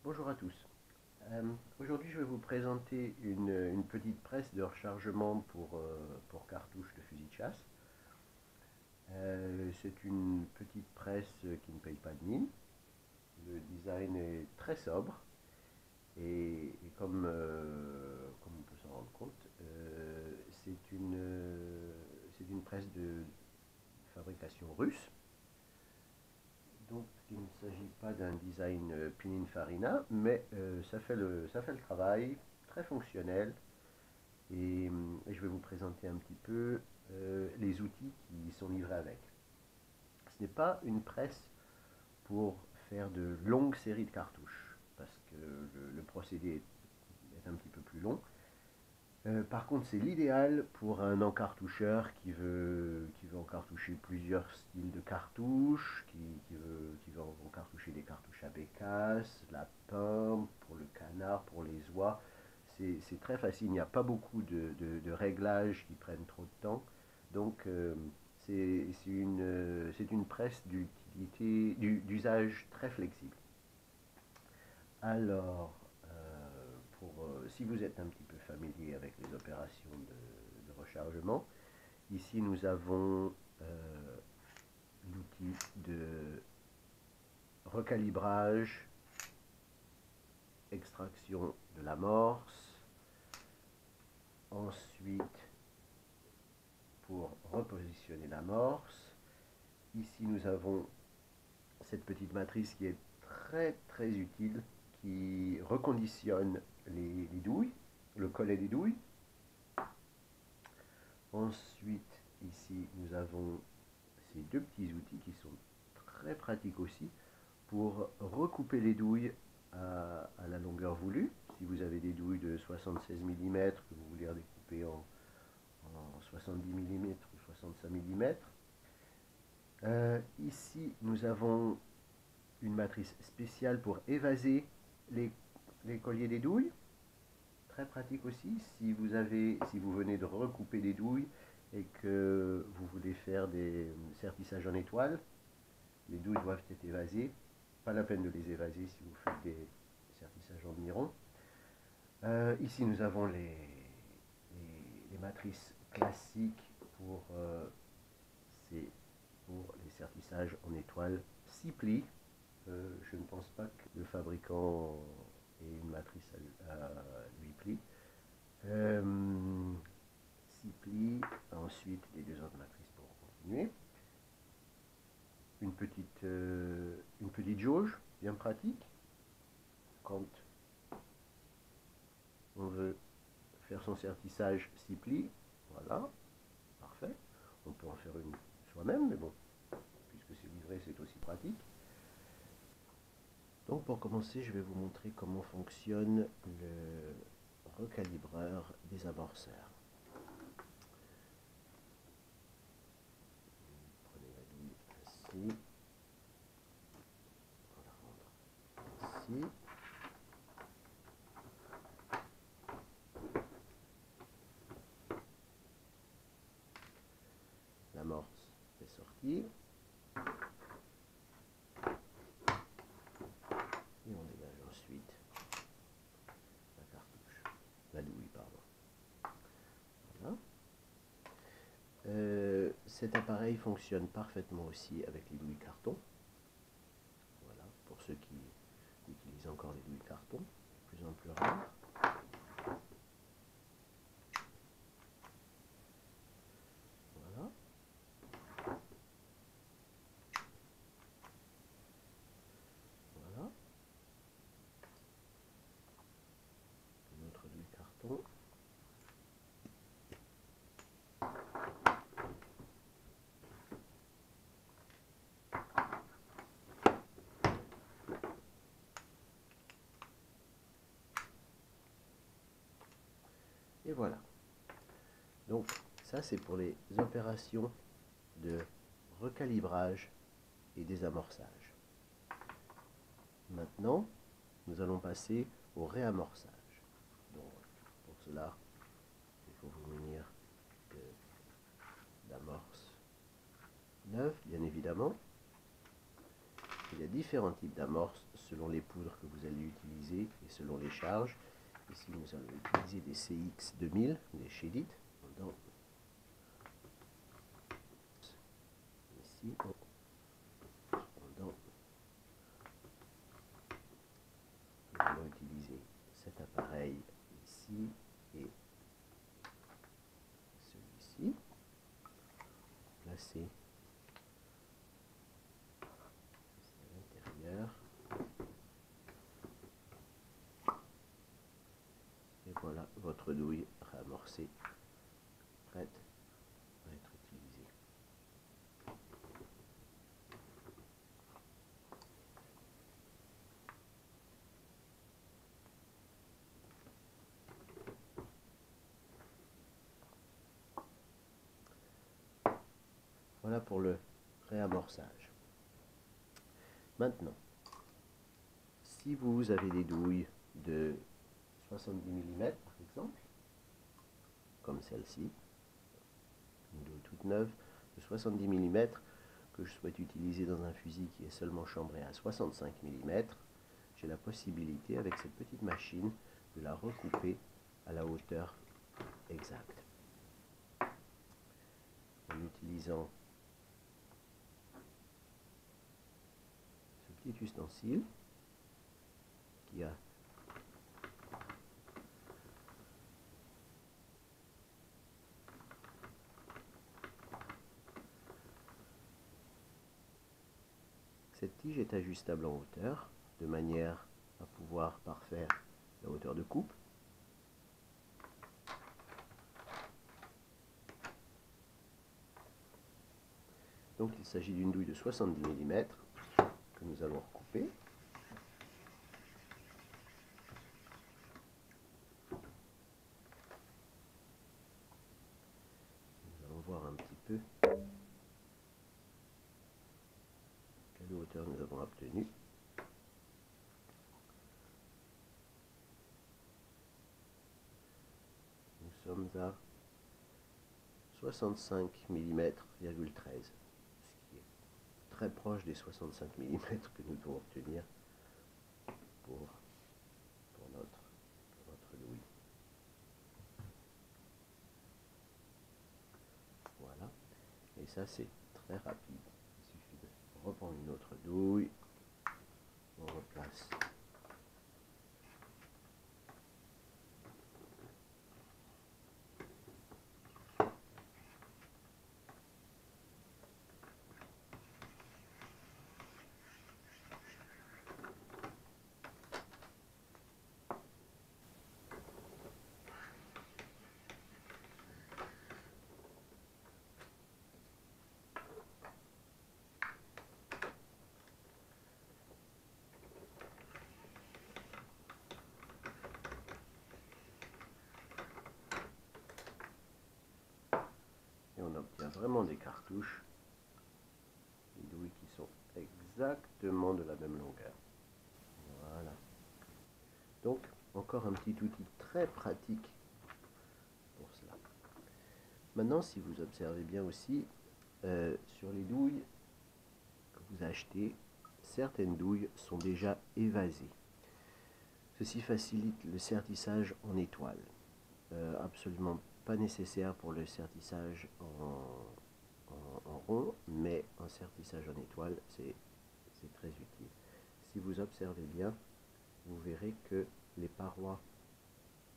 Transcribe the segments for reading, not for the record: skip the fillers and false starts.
Bonjour à tous. Aujourd'hui, je vais vous présenter une petite presse de rechargement pour cartouches de fusil de chasse. C'est une petite presse qui ne paye pas de mine. Le design est très sobre et comme on peut s'en rendre compte, c'est une presse de fabrication russe. Donc il ne s'agit pas d'un design Pininfarina, mais ça fait le travail, très fonctionnel. Et je vais vous présenter un petit peu les outils qui sont livrés avec. Ce n'est pas une presse pour faire de longues séries de cartouches, parce que le procédé est un petit peu plus long. Par contre, c'est l'idéal pour un encartoucheur qui veut encartoucher plusieurs styles de cartouches, qui veut encartoucher des cartouches à bécasse, lapin, pour le canard, pour les oies. C'est très facile, il n'y a pas beaucoup de réglages qui prennent trop de temps. Donc, c'est une presse d'usage très flexible. Alors, si vous êtes un petit peu familier avec les opérations de rechargement, ici nous avons l'outil de recalibrage, extraction de l'amorce, ensuite pour repositionner l'amorce. Ici nous avons cette petite matrice qui est très utile, qui reconditionne les douilles, le collet des douilles. Ensuite, ici, nous avons ces deux petits outils qui sont très pratiques aussi pour recouper les douilles à la longueur voulue. Si vous avez des douilles de 76 mm, que vous voulez redécouper en 70 mm ou 65 mm. Ici, nous avons une matrice spéciale pour évaser les colliers des douilles. Très pratique aussi si vous venez de recouper des douilles et que vous voulez faire des sertissages en étoile. Les douilles doivent être évasées. Pas la peine de les évaser si vous faites des sertissages en miron. Ici, nous avons les matrices classiques pour les sertissages en étoile 6 plis. Je ne pense pas que le fabricant ait une matrice à 8 plis. 6 plis, ensuite les deux autres matrices pour continuer. Une petite jauge bien pratique quand on veut faire son sertissage 6 plis. Voilà, parfait. On peut en faire une soi-même, mais bon, puisque c'est livré, c'est aussi pratique. Donc pour commencer, je vais vous montrer comment fonctionne le recalibreur des amorceurs. Prenez la douille ainsi, on la rentre ici. L'amorce est sortie. Et on dégage ensuite la cartouche, la douille, pardon. Voilà. Cet appareil fonctionne parfaitement aussi avec les douilles carton. Voilà, pour ceux qui utilisent encore les douilles carton, de plus en plus rares. Voilà. Voilà. Une autre douille carton. Et voilà. Donc ça c'est pour les opérations de recalibrage et désamorçage. Maintenant, nous allons passer au réamorçage. Donc pour cela, il faut vous munir d'amorce neuve, bien évidemment. il y a différents types d'amorces selon les poudres que vous allez utiliser et selon les charges. Ici, nous allons utiliser des CX2000, des Shedit. Ici, nous allons utiliser cet appareil ici et celui-ci. Placer à l'intérieur. Et voilà votre douille réamorcée, prête à être utilisée. Voilà pour le réamorçage. Maintenant, si vous avez des douilles de 70 mm par exemple, comme celle-ci, une douille toute neuve de 70 mm que je souhaite utiliser dans un fusil qui est seulement chambré à 65 mm, j'ai la possibilité avec cette petite machine de la recouper à la hauteur exacte. En utilisant ce petit ustensile qui a cette tige est ajustable en hauteur de manière à pouvoir parfaire la hauteur de coupe. Donc il s'agit d'une douille de 70 mm que nous allons recouper. Nous allons voir un petit peu quelle hauteur nous avons obtenue. Nous sommes à 65 mm,13, ce qui est très proche des 65 mm que nous devons obtenir pour notre douille. Voilà, et ça c'est très rapide. Il suffit de reprendre une autre douille, on replace et on obtient vraiment des cartouches, des douilles qui sont exactement de la même longueur. Voilà. Donc, encore un petit outil très pratique pour cela. Maintenant, si vous observez bien aussi, sur les douilles que vous achetez, certaines douilles sont déjà évasées. Ceci facilite le sertissage en étoile. Absolument pas nécessaire pour le sertissage en rond, mais un sertissage en étoile, c'est très utile. Si vous observez bien, vous verrez que les parois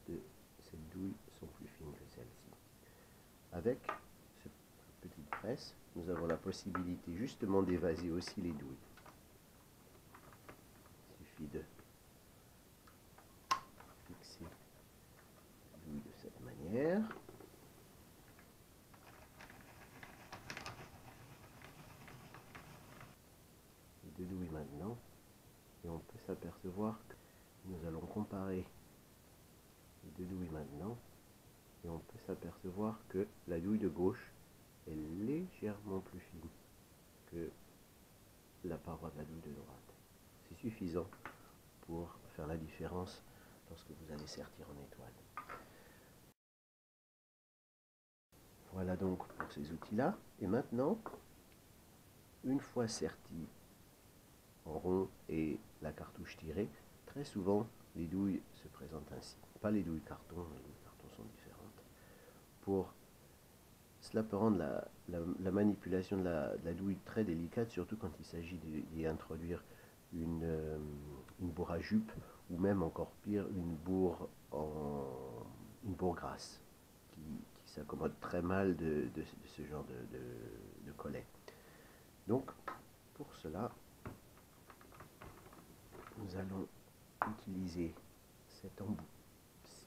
de cette douille sont plus fines que celle-ci. Avec cette petite presse, nous avons la possibilité justement d'évaser aussi les douilles. Il suffit de fixer la douille de cette manière. Les deux douilles maintenant, et on peut s'apercevoir que nous allons comparer les deux douilles maintenant, et on peut s'apercevoir que la douille de gauche est légèrement plus fine que la paroi de la douille de droite. C'est suffisant pour faire la différence lorsque vous allez sertir en étoile. Voilà donc pour ces outils-là. Et maintenant, une fois serti en rond et la cartouche tirée. Très souvent, les douilles se présentent ainsi. Pas les douilles carton, les douilles carton sont différentes. Cela peut rendre la manipulation de la douille très délicate, surtout quand il s'agit d'y introduire une bourre à jupe, ou même encore pire, une bourre grasse, qui s'accommode très mal de ce genre de collet. Donc, pour cela, nous allons utiliser cet embout ci.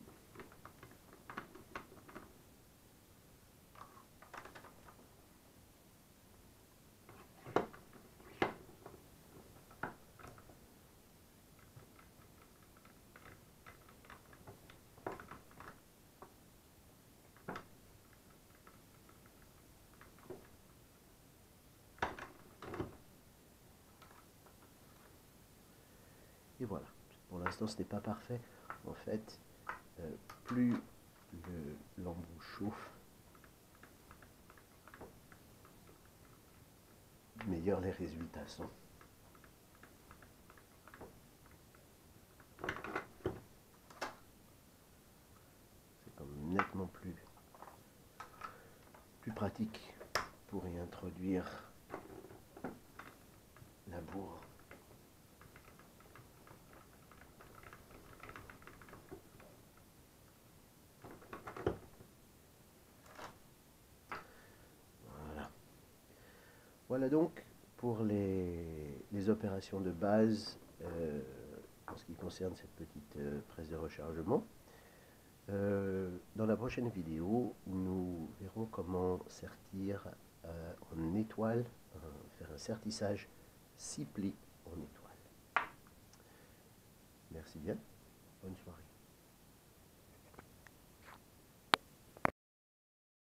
Et voilà. Pour l'instant, ce n'est pas parfait. En fait, plus l'embout chauffe, meilleurs les résultats sont. C'est comme nettement plus pratique pour y introduire la bourre. Voilà donc pour les opérations de base en ce qui concerne cette petite presse de rechargement. Dans la prochaine vidéo, nous verrons comment sertir en étoile, faire un sertissage 6 plis en étoile. Merci bien, bonne soirée.